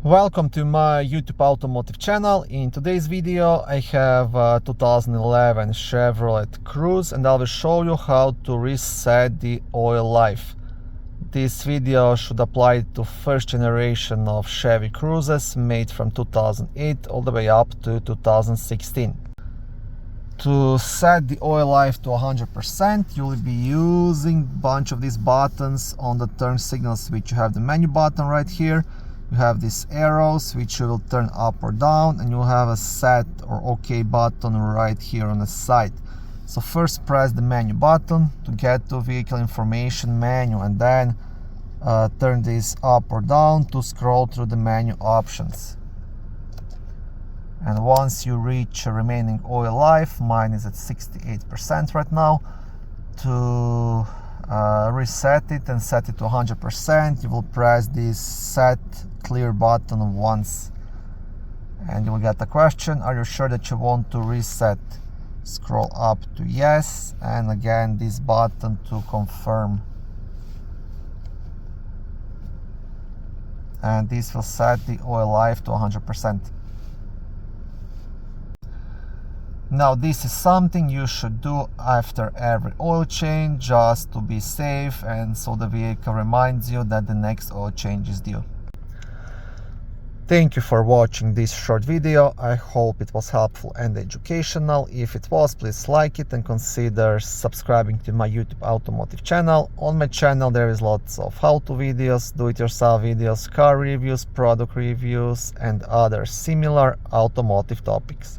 Welcome to my YouTube automotive channel. In today's video I have a 2011 Chevrolet Cruze and I will show you how to reset the oil life. This video should apply to first generation of Chevy Cruzes made from 2008 all the way up to 2016. To set the oil life to 100%, you will be using a bunch of these buttons on the turn signal switch. You have the menu button right here. You have these arrows which you will turn up or down, and you have a set or OK button right here on the side. So first press the menu button to get to vehicle information menu, and then turn this up or down to scroll through the menu options. And once you reach remaining oil life, mine is at 68% right now, to reset it and set it to 100%, you will press this set clear button once and you will get a question: are you sure that you want to reset? Scroll up to yes, and again this button to confirm, and this will set the oil life to 100%. Now this is something you should do after every oil change, just to be safe and so the vehicle reminds you that the next oil change is due. Thank you for watching this short video. I hope it was helpful and educational. If it was, please like it and consider subscribing to my YouTube automotive channel. On my channel there is lots of how-to videos, do-it-yourself videos, car reviews, product reviews and other similar automotive topics.